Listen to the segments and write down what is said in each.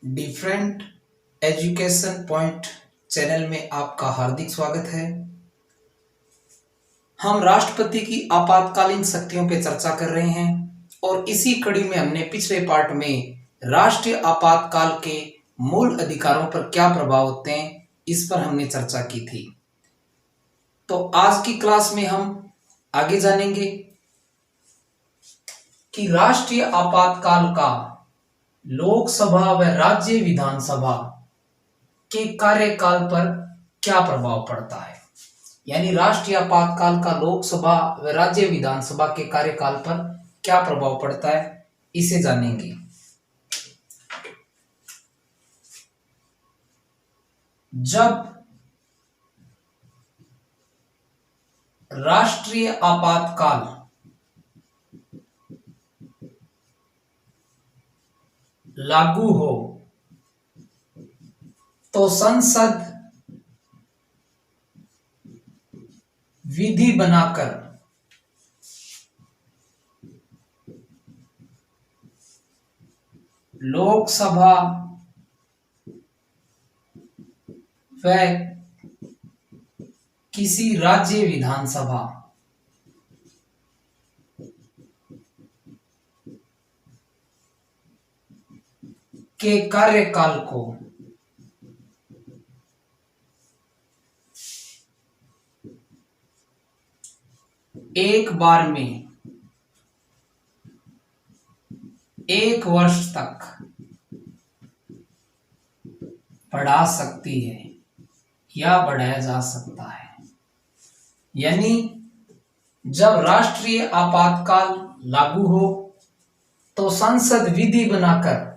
Different education point channel में आपका हार्दिक स्वागत है। हम राष्ट्रपति की आपातकालीन शक्तियों पर चर्चा कर रहे हैं और इसी कड़ी में हमने पिछले पार्ट में राष्ट्रीय आपातकाल के मूल अधिकारों पर क्या प्रभाव होते हैं इस पर हमने चर्चा की थी। तो आज की क्लास में हम आगे जानेंगे कि राष्ट्रीय आपातकाल का लोकसभा व राज्य विधानसभा के कार्यकाल पर क्या प्रभाव पड़ता है। यानी राष्ट्रीय आपातकाल का लोकसभा व राज्य विधानसभा के कार्यकाल पर क्या प्रभाव पड़ता है, इसे जानेंगे। जब राष्ट्रीय आपातकाल लागू हो तो संसद विधि बनाकर लोकसभा व किसी राज्य विधानसभा के कार्यकाल को एक बार में 1 वर्ष तक बढ़ा सकती है या बढ़ाया जा सकता है। यानी जब राष्ट्रीय आपातकाल लागू हो तो संसद विधि बनाकर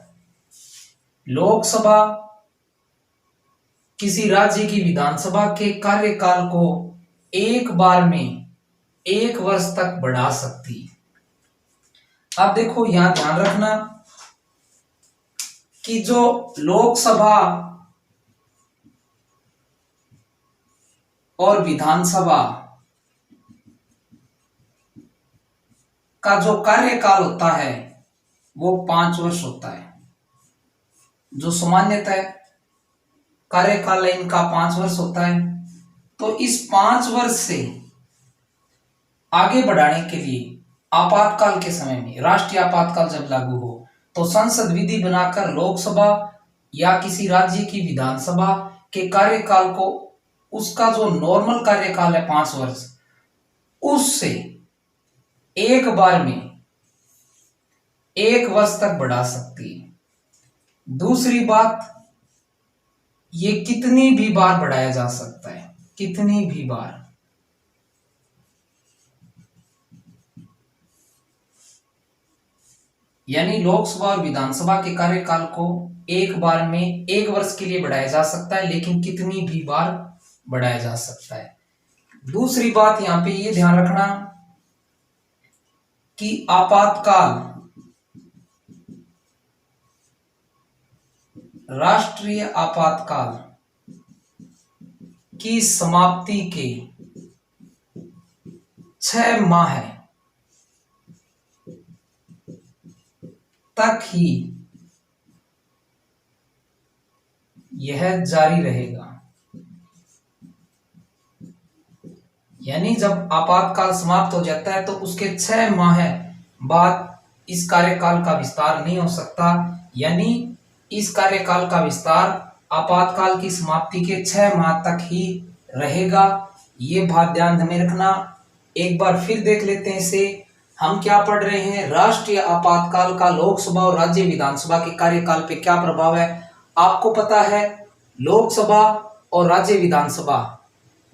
लोकसभा किसी राज्य की विधानसभा के कार्यकाल को एक बार में 1 वर्ष तक बढ़ा सकती है। अब देखो, यहां ध्यान रखना कि जो लोकसभा और विधानसभा का जो कार्यकाल होता है वो 5 वर्ष होता है। जो सामान्यतः कार्यकाल इनका 5 वर्ष होता है। तो इस 5 वर्ष से आगे बढ़ाने के लिए आपातकाल के समय में, राष्ट्रीय आपातकाल जब लागू हो तो संसद विधि बनाकर लोकसभा या किसी राज्य की विधानसभा के कार्यकाल को, उसका जो नॉर्मल कार्यकाल है 5 वर्ष, उससे एक बार में 1 वर्ष तक बढ़ा सकती है। दूसरी बात, ये कितनी भी बार बढ़ाया जा सकता है, कितनी भी बार। यानी लोकसभा और विधानसभा के कार्यकाल को एक बार में 1 वर्ष के लिए बढ़ाया जा सकता है, लेकिन kiतनी भी बार बढ़ाया जा सकता है। दूसरी बात यहां पे ये ध्यान रखना कि आपातकाल राष्ट्रीय आपातकाल की समाप्ति के 6 माह तक ही यह जारी रहेगा। यानी जब आपातकाल समाप्त हो जाता है तो उसके 6 माह बाद इस कार्यकाल का विस्तार नहीं हो सकता। यानी इस कार्यकाल का विस्तार आपातकाल की समाप्ति के 6 माह तक ही रहेगा। ये बात ध्यान में रखना। एक बार फिर देख लेते हैं इसे। हम क्या पढ़ रहे हैं, राष्ट्रीय आपातकाल का लोकसभा और राज्य विधानसभा के कार्यकाल पे क्या प्रभाव है। आपको पता है लोकसभा और राज्य विधानसभा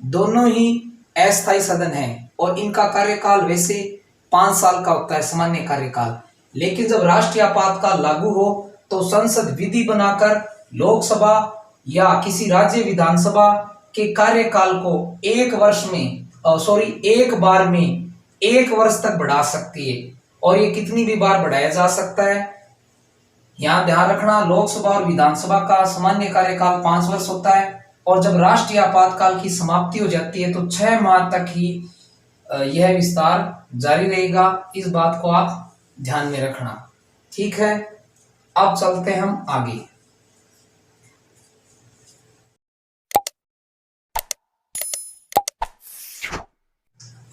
दोनों ही अस्थायी सदन हैं और इनका कार्यकाल वैसे 5 साल का होता है, सामान्य कार्यकाल। लेकिन जब राष्ट्रीय आपातकाल लागू हो तो संसद विधि बनाकर लोकसभा या किसी राज्य विधानसभा के कार्यकाल को 1 बार में 1 वर्ष तक बढ़ा सकती है। और ये कितनी भी बार बढ़ाया जा सकता है। यहां ध्यान रखना, लोकसभा और विधानसभा का सामान्य कार्यकाल 5 वर्ष होता है और जब राष्ट्रीय आपातकाल की समाप्ति हो जाती है तो 6 माह तक ही यह विस्तार जारी रहेगा। इस बात को आप ध्यान में रखना। ठीक है, अब चलते हैं हम आगे।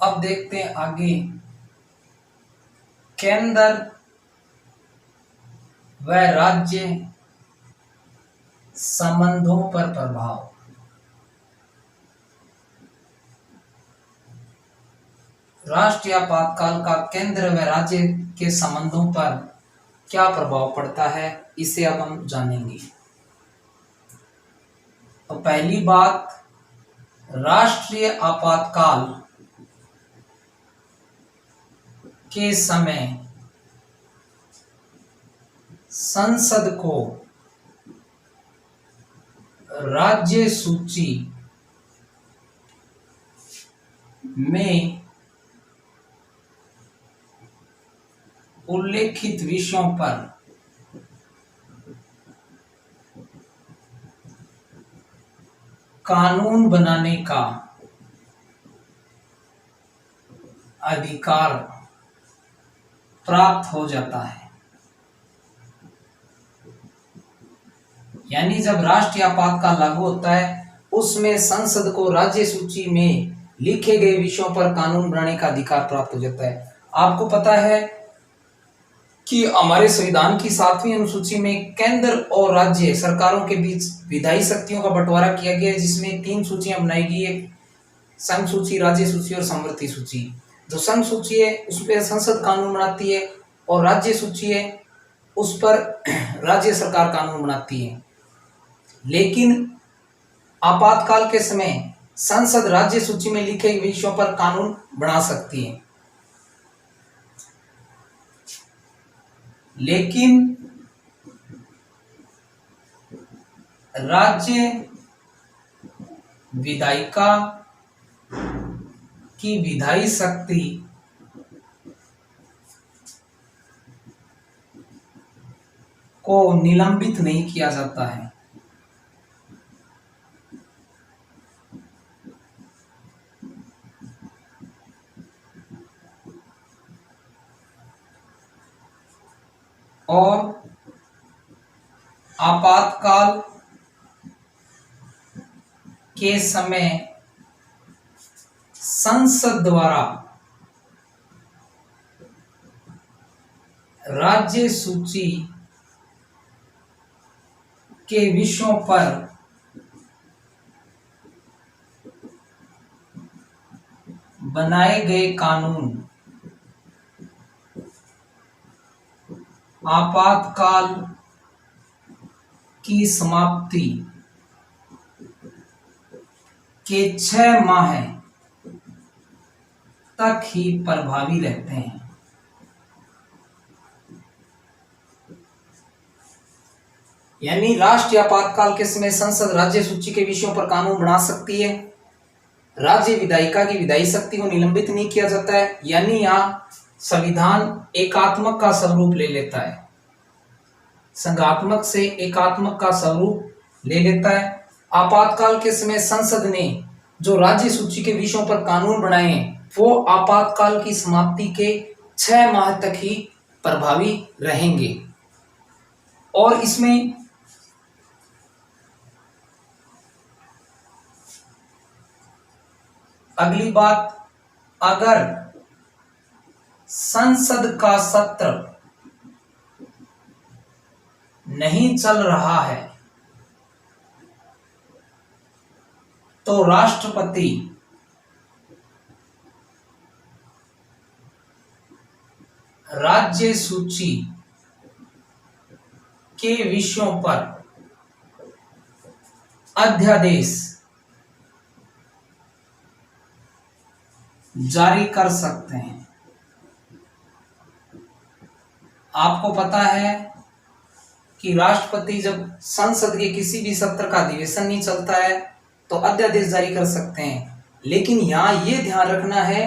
अब देखते हैं आगे, केंद्र व राज्य संबंधों पर प्रभाव। राष्ट्रीय आपातकाल का केंद्र व राज्य के संबंधों पर क्या प्रभाव पड़ता है, इसे अब हम जानेंगे। तो पहली बात, राष्ट्रीय आपातकाल के समय संसद को राज्य सूची में उल्लेखित विषयों पर कानून बनाने का अधिकार प्राप्त हो जाता है। यानी जब राष्ट्रीय आपातकाल लागू होता है, उसमें संसद को राज्य सूची में लिखे गए विषयों पर कानून बनाने का अधिकार प्राप्त हो जाता है। आपको पता है कि हमारे संविधान की 7वीं अनुसूची में केंद्र और राज्य सरकारों के बीच विधायी शक्तियों का बंटवारा किया गया है, जिसमें 3 सूचियां बनाई गई है, संघ सूची, राज्य सूची और समवर्ती सूची। जो संघ सूची है उस पर संसद कानून बनाती है और राज्य सूची है उस पर राज्य सरकार कानून बनाती है। लेकिन आपातकाल के समय संसद राज्य सूची में लिखे विषयों पर कानून बना सकती है, लेकिन राज्य विधायिका की विधायी शक्ति को निलंबित नहीं किया जाता है। और आपातकाल के समय संसद द्वारा राज्य सूची के विषयों पर बनाए गए कानून आपातकाल की समाप्ति के 6 माह तक ही प्रभावी रहते हैं। यानी राष्ट्रीय आपातकाल के समय संसद राज्य सूची के विषयों पर कानून बना सकती है, राज्य विधायिका की विधायी शक्ति को निलंबित नहीं किया जाता है। यानी यहाँ संविधान एकात्मक का स्वरूप ले लेता है, संघात्मक से एकात्मक का स्वरूप ले लेता है। आपातकाल के समय संसद ने जो राज्य सूची के विषयों पर कानून बनाए हैं वो आपातकाल की समाप्ति के 6 माह तक ही प्रभावी रहेंगे। और इसमें अगली बात, अगर संसद का सत्र नहीं चल रहा है तो राष्ट्रपति राज्य सूची के विषयों पर अध्यादेश जारी कर सकते हैं। आपको पता है कि राष्ट्रपति जब संसद के किसी भी सत्र का अधिवेशन नहीं चलता है तो अध्यादेश जारी कर सकते हैं। लेकिन यहाँ ये ध्यान रखना है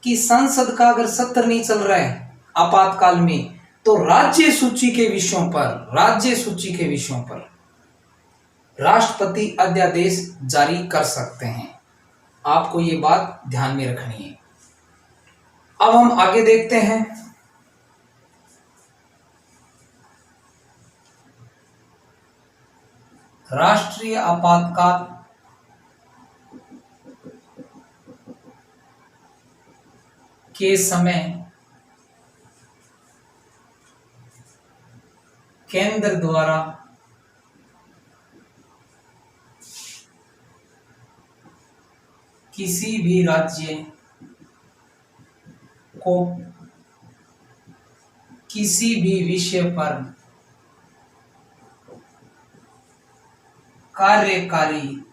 कि संसद का अगर सत्र नहीं चल रहा है आपातकाल में तो राज्य सूची के विषयों पर राष्ट्रपति अध्यादेश जारी कर सकते हैं। आपको ये बात ध्यान में रखनी है। अब हम आगे देखते हैं, राष्ट्रीय आपातकाल के समय केंद्र द्वारा किसी भी राज्य को किसी भी विषय पर कार्यकारी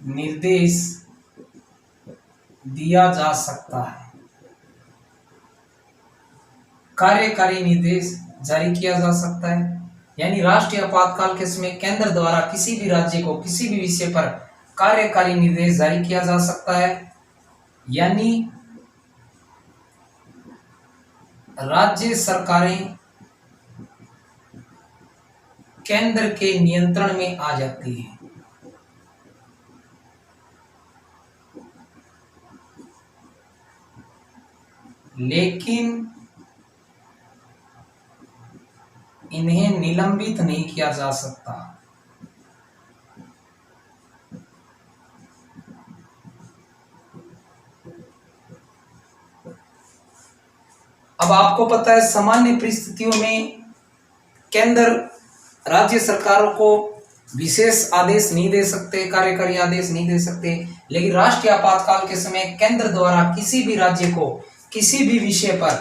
निर्देश दिया जा सकता है। कार्यकारी निर्देश जारी किया जा सकता है, यानी राष्ट्रीय आपातकाल के समय केंद्र द्वारा किसी भी राज्य को किसी भी विषय पर कार्यकारी निर्देश जारी किया जा सकता है, यानी राज्य सरकारें केंद्र के नियंत्रण में आ जाती है। लेकिन इन्हें निलंबित नहीं किया जा सकता। अब आपको पता है सामान्य परिस्थितियों में केंद्र राज्य सरकारों को विशेष आदेश नहीं दे सकते, कार्यकारी आदेश नहीं दे सकते, लेकिन राष्ट्रीय आपातकाल के समय केंद्र द्वारा किसी भी राज्य को किसी भी विषय पर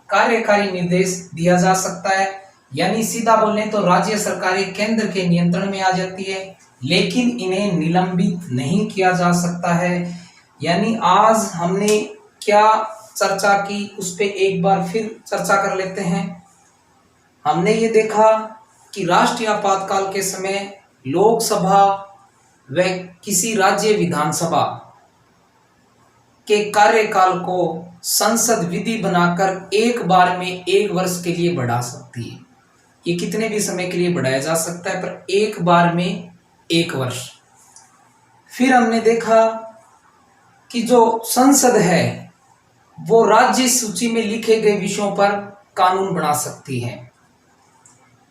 कार्यकारी निर्देश दिया जा सकता है, यानी सीधा बोलने तो राज्य सरकारें केंद्र के नियंत्रण में आ जाती है, लेकिन इन्हें निलंबित नहीं किया जा सकता है। यानी आज हमने क्या चर्चा की उस पे एक बार फिर चर्चा कर लेते हैं। हमने ये देखा कि राष्ट्रीय आपातकाल के समय लोकसभा व किसी राज्य विधानसभा के कार्यकाल को संसद विधि बनाकर एक बार में 1 वर्ष के लिए बढ़ा सकती है। ये कितने भी समय के लिए बढ़ाया जा सकता है, पर एक बार में 1 वर्ष। फिर हमने देखा कि जो संसद है वो राज्य सूची में लिखे गए विषयों पर कानून बना सकती है,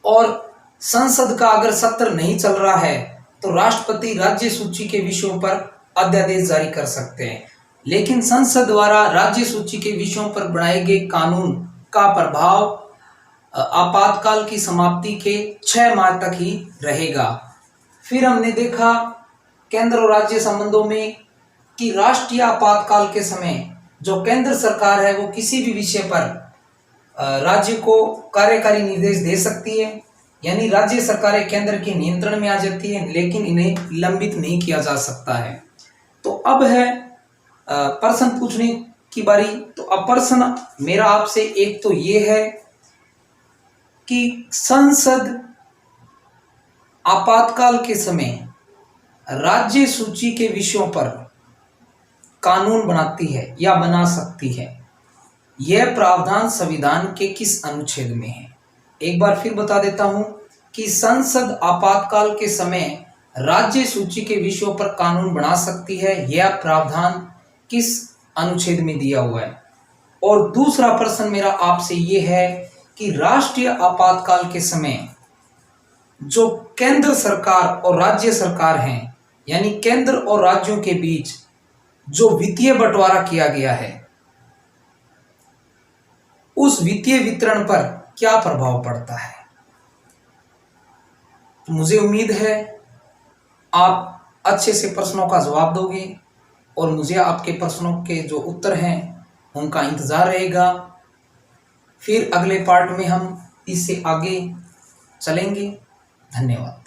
और संसद का अगर सत्र नहीं चल रहा है तो राष्ट्रपति राज्य सूची के विषयों पर अध्यादेश जारी कर सकते हैं। लेकिन संसद द्वारा राज्य सूची के विषयों पर बनाए गए कानून का प्रभाव आपातकाल की समाप्ति के 6 माह तक ही रहेगा। फिर हमने देखा केंद्र और राज्य संबंधों में कि राष्ट्रीय आपातकाल के समय जो केंद्र सरकार है वो किसी भी विषय पर राज्य को कार्यकारी निर्देश दे सकती है, यानी राज्य सरकारें केंद्र के नियंत्रण में आ जाती है, लेकिन इन्हें निलंबित नहीं किया जा सकता है। तो अब है प्रश्न पूछने की बारी। तो अब प्रश्न मेरा आपसे एक तो ये है कि संसद आपातकाल के समय राज्य सूची के विषयों पर कानून बनाती है या बना सकती है, यह प्रावधान संविधान के किस अनुच्छेद में है? एक बार फिर बता देता हूं कि संसद आपातकाल के समय राज्य सूची के विषयों पर कानून बना सकती है, यह प्रावधान किस अनुच्छेद में दिया हुआ है। और दूसरा प्रश्न मेरा आपसे यह है कि राष्ट्रीय आपातकाल के समय जो केंद्र सरकार और राज्य सरकार हैं, यानी केंद्र और राज्यों के बीच जो वित्तीय बंटवारा किया गया है, उस वित्तीय वितरण पर क्या प्रभाव पड़ता है? तो मुझे उम्मीद है आप अच्छे से प्रश्नों का जवाब दोगे और मुझे आपके प्रश्नों के जो उत्तर हैं उनका इंतजार रहेगा। फिर अगले पार्ट में हम इससे आगे चलेंगे। धन्यवाद।